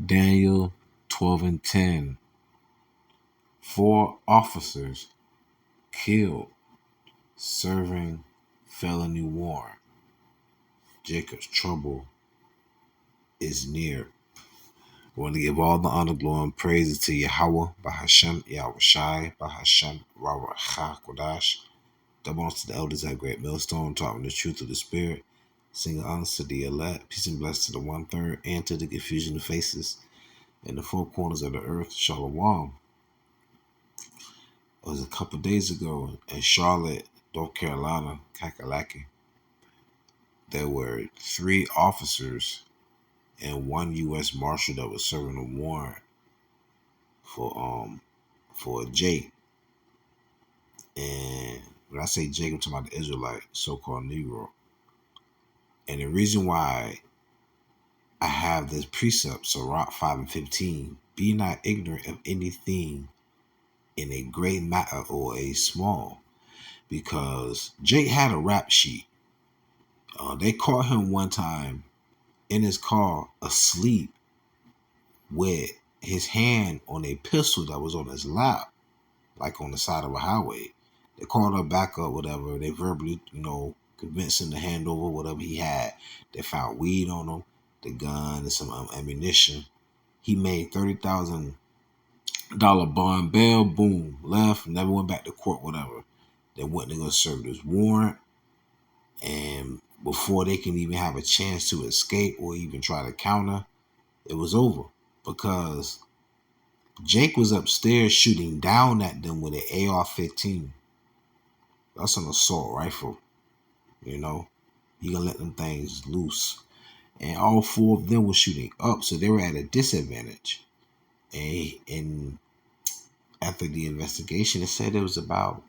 Daniel 12:10. 4 officers killed serving felony warrant. Jacob's trouble is near. I want to give all the honor, glory, and praises to YAHAWAH, BAHASHAM, YAHWASHI, BAHASHAM, RAWACHAA, QADASH. Double honors to the elders at Great Millstone, taught me the truth of the Spirit. Sing honors to the elect, peace and blessings to the 1/3, and to the confusion of faces in the four corners of the earth. Shalom. It was a couple days ago in Charlotte, North Carolina, Kakalaki. There were 3 officers and 1 U.S. Marshal that was serving a warrant for Jake. And when I say Jake, I'm talking about the Israelite, so-called Negro. And the reason why I have this precept, Sirach 5:15, be not ignorant of anything in a great matter or a small, because Jake had a rap sheet. They caught him one time in his car asleep with his hand on a pistol that was on his lap, like on the side of a highway. They called her back up, whatever. They verbally, convinced him to hand over whatever he had. They found weed on him, the gun, and some ammunition. He made $30,000 bond bail. Boom, left, never went back to court, whatever. They went to go serve this warrant, and before they can even have a chance to escape or even try to counter, it was over, because Jake was upstairs shooting down at them with an AR-15. That's an assault rifle, You gonna let them things loose. And all 4 of them were shooting up, so they were at a disadvantage. And after the investigation, it said it was about,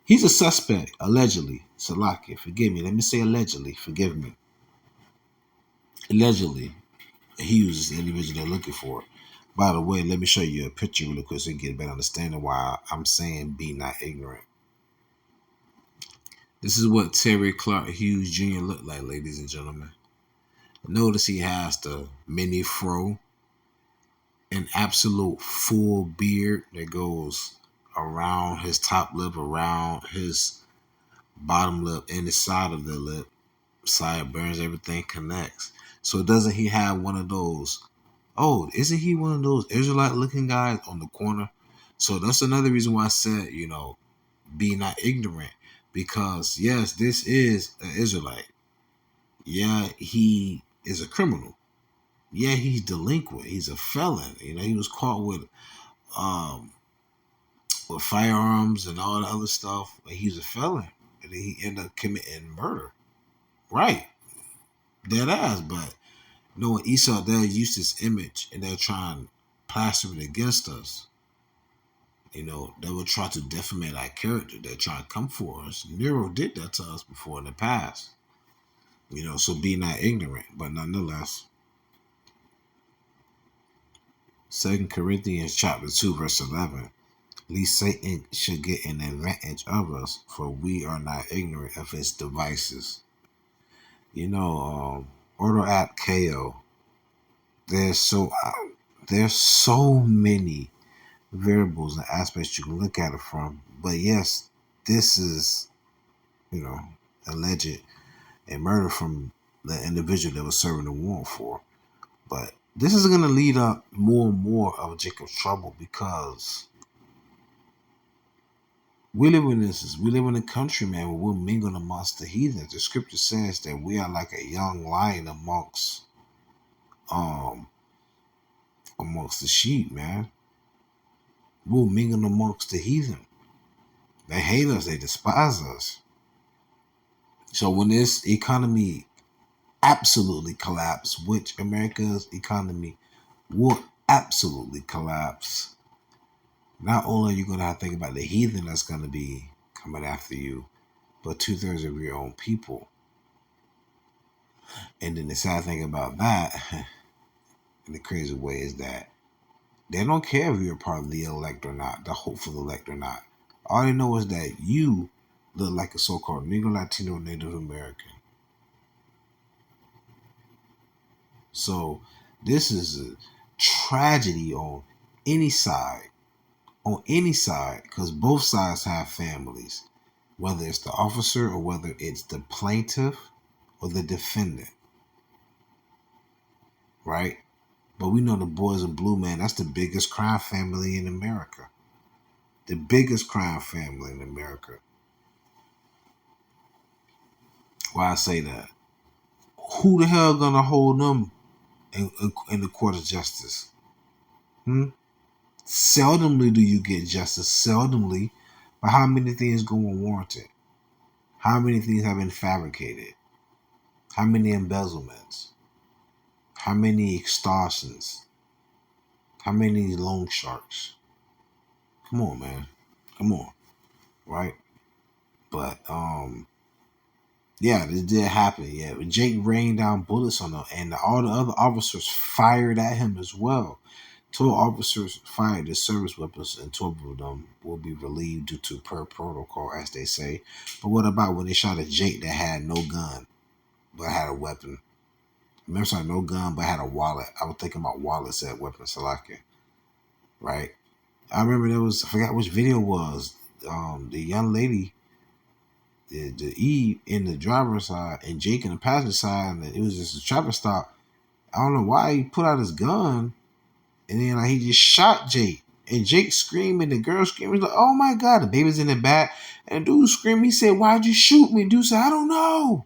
he's a suspect, allegedly. Salaki, forgive me. Let me say allegedly. Forgive me. Allegedly, he was the individual they're looking for. By the way, let me show you a picture really quick so you can get a better understanding why I'm saying be not ignorant. This is what Terry Clark Hughes Jr. looked like, ladies and gentlemen. Notice he has the mini fro, an absolute full beard that goes around his top lip, around his bottom lip, and the side of the lip. Sideburns, everything connects. So doesn't he have one of those? Oh, isn't he one of those Israelite looking guys on the corner? So that's another reason why I said, be not ignorant. Because yes, this is an Israelite. Yeah, he is a criminal. Yeah, he's delinquent. He's a felon. He was caught with firearms and all the other stuff. But he's a felon, and he ended up committing murder. Right, dead ass. But when Esau, they used this image and they're trying to plaster it against us. They would try to defamate our character. They're trying to come for us. Nero did that to us before in the past. So be not ignorant. But nonetheless, 2 Corinthians chapter 2, verse 11. Lest Satan should get an advantage of us, for we are not ignorant of his devices. Order app KO. There's so many variables and aspects you can look at it from. But yes, this is, alleged a murder from the individual that was serving the warrant for. But this is going to lead up more and more of Jacob's trouble, because we live in a country, man, where we're mingling amongst the heathen. The scripture says that we are like a young lion amongst the sheep, man. We're mingling amongst the heathen. They hate us. They despise us. So when this economy absolutely collapse, which America's economy will absolutely collapse, not only are you going to have to think about the heathen that's going to be coming after you, but 2/3 of your own people. And then the sad thing about that, in the crazy way, is that they don't care if you're a part of the elect or not, the hopeful elect or not. All they know is that you look like a so-called Negro, Latino, Native American. So this is tragedy on any side, because both sides have families, whether it's the officer or whether it's the plaintiff or the defendant, right? But we know the boys in blue, man, that's the biggest crime family in America. The biggest crime family in America. Why I say that? Who the hell gonna hold them in the court of justice? Seldomly do you get justice. Seldomly. But how many things go unwarranted? How many things have been fabricated? How many embezzlements? How many extortions? How many loan sharks? Come on, man. Come on. Right? But yeah, this did happen. Yeah, but Jake rained down bullets on them, and all the other officers fired at him as well. 12 officers fired their service weapons, and 12 of them will be relieved due to per protocol, as they say. But what about when they shot at Jake that had no gun but had a weapon? Remember, sorry, no gun but had a wallet. I was thinking about wallets at Weapon Salakia, right? I remember there was, I forgot which video it was. The young lady, the Eve in the driver's side and Jake in the passenger side, and it was just a traffic stop. I don't know why he put out his gun, and then like he just shot Jake. And Jake screaming, the girl screaming, like, "Oh my God!" The baby's in the back, and the dude screaming. He said, "Why'd you shoot me?" Dude said, "I don't know."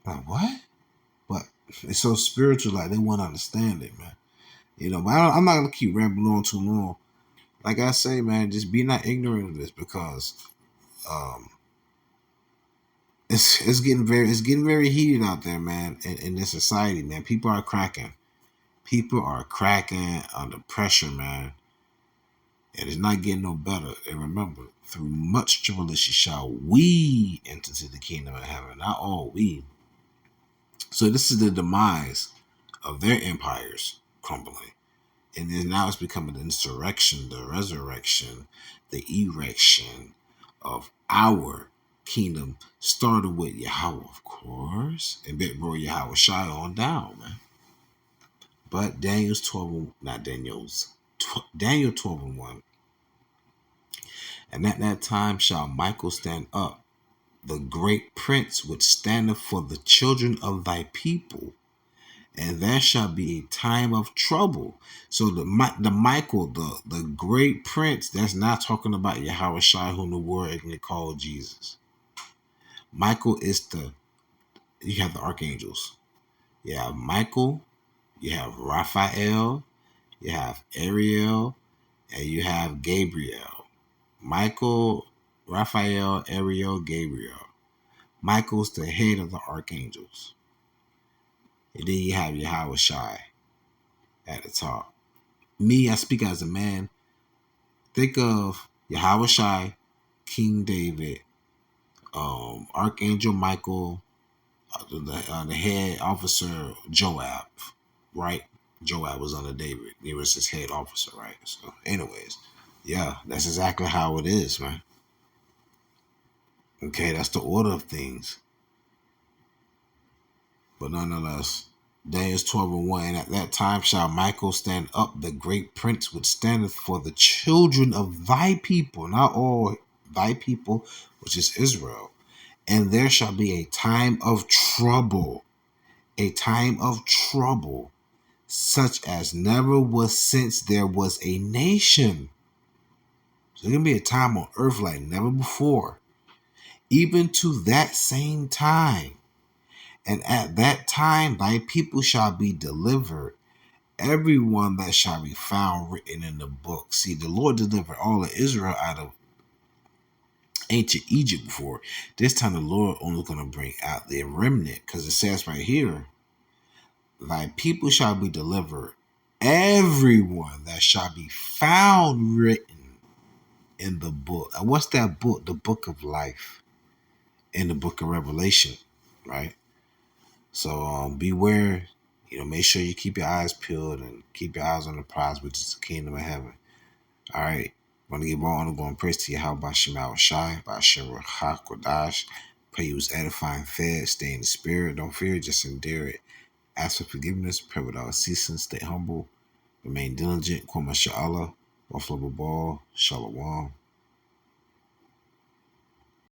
Like, what? But it's so spiritual, like they won't understand it, man. You know, but I'm not gonna keep rambling on too long. Like I say, man, just be not ignorant of this, because it's getting very heated out there, man. In this society, man, people are cracking. People are cracking under pressure, man. And it's not getting no better. And remember, through much tribulation shall we enter into the kingdom of heaven. Not all we. So this is the demise of their empires crumbling. And then now it's becoming the insurrection, the resurrection, the erection of our kingdom, started with Yahawah, of course, and bit bro YAHAWASHI on down, man. But Daniel 12 and 1. And at that time shall Michael stand up, the great prince which standeth for the children of thy people, and there shall be a time of trouble. So the Michael, the great prince, that's not talking about YAHAWASHI, whom the world ignorantly called Jesus. Michael is you have the archangels. You have Michael, you have Raphael, you have Ariel, and you have Gabriel. Michael, Raphael, Ariel, Gabriel. Michael's the head of the archangels. And then you have YAHAWASHI at the top. Me, I speak as a man. Think of YAHAWASHI, King David, Archangel Michael, the head officer Joab, right? Joab was under David. He was his head officer, right? So, anyways, yeah, that's exactly how it is, man. Okay, that's the order of things. But nonetheless, Daniel 12 and 1. And at that time shall Michael stand up, the great prince which standeth for the children of thy people, not all thy people, which is Israel. And there shall be a time of trouble, such as never was since there was a nation. So there's going to be a time on earth like never before, even to that same time. And at that time thy people shall be delivered, everyone that shall be found written in the book. See, the Lord delivered all of Israel out of ancient Egypt before. This time the Lord only going to bring out the remnant, because it says right here, thy people shall be delivered, everyone that shall be found written in the book. And what's that book? The book of life, in the book of Revelation, right? So beware, make sure you keep your eyes peeled and keep your eyes on the prize, which is the kingdom of heaven. All right. I want to give all honor, glory, and praise to Yahawah Shema Shai, by YASHARAHLA, QADASH. Pray you was edifying, fed, stay in the spirit. Don't fear, just endure it. Ask for forgiveness, pray without ceasing, stay humble, remain diligent, Kwama Sha'Allah, Buffalo Ball, Shalom.